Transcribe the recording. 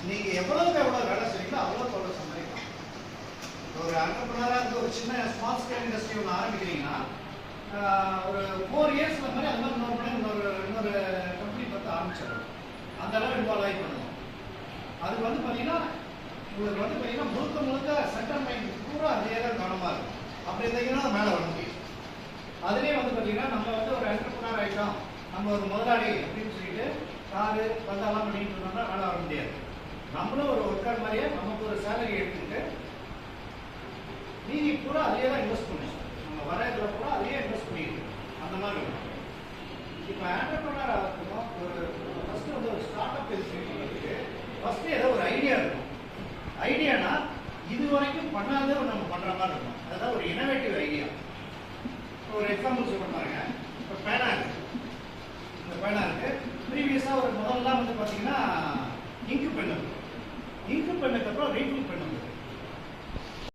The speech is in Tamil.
நீங்க எவ்வளவுக்கு எவ்வளவு வேலை செய்யறீங்களோ அவ்வளோக்கு அவ்வளோ சம்பாதிக்கலாம். ஒரு என்டர்பிரனரா இருந்து ஒரு சின்ன ஸ்மால் ஸ்கேல் இண்டஸ்ட்ரி ஒன்று ஆரம்பிக்கிறீங்கன்னா ஒரு 4 இயர்ஸ்ல மாதிரி அது மாதிரி இன்னொரு கம்பெனி பார்த்து ஆரம்பிச்சிடணும். அந்த அளவு இன்வால்வ் ஆகி பண்ணணும். அதுக்கு வந்து பார்த்தீங்கன்னா உங்களுக்கு வந்து பார்த்தீங்கன்னா முழுக்க சென்டர் மைண்ட் பூரா அதே தான் கவனமாக இருக்கும். அப்படி இருந்தீங்கன்னா மேலே வர முடியும். அதுலேயே வந்து பார்த்தீங்கன்னா நம்ம வந்து ஒரு என்டர்பிரனர் ஆகிட்டோம், நம்ம ஒரு முதலாளி அப்படின்னு சொல்லிட்டு காரு பந்தாலாம் பண்ணிட்டு இருந்தோம்னா வேலை வர முடியாது. நம்மளும் ஒரு ஒர்க்கர் மாதிரியே நமக்கு ஒரு சேலரி எடுத்துக்கிட்டு மீதி பூரா அதிலே தான் இன்வெஸ்ட் பண்ணுவோம். நம்ம வர இதில் பூரா அதிலே இன்வெஸ்ட் பண்ணிட்டு அந்த மாதிரி இருக்கும். இப்போ என்டர்பிரனர் ஆகிறதுக்கும் ஒரு ஃபர்ஸ்ட் வந்து ஒரு ஸ்டார்ட் அப் பண்ணுறதுக்கு ஃபர்ஸ்ட் ஏதோ ஒரு ஐடியா இருக்கும். ஐடியானா இது வரைக்கும் பண்ணாத நம்ம பண்ற மாதிரி இருக்கும். அதாவது ஒரு இனோவேட்டிவ் ஐடியா. ஒரு எக்ஸாம்பிள் சொல்ல பாருங்க. இப்போ பேனா இருக்கு. இந்த பேனா இருக்கு. ப்ரீவியஸா ஒரு முதல்லாம் வந்து பார்த்தீங்கன்னா இங்கு பென் இருக்கு. இங்கு பெண்ணுக்கு அப்புறம் ரீஃபில் பென் இருக்கு.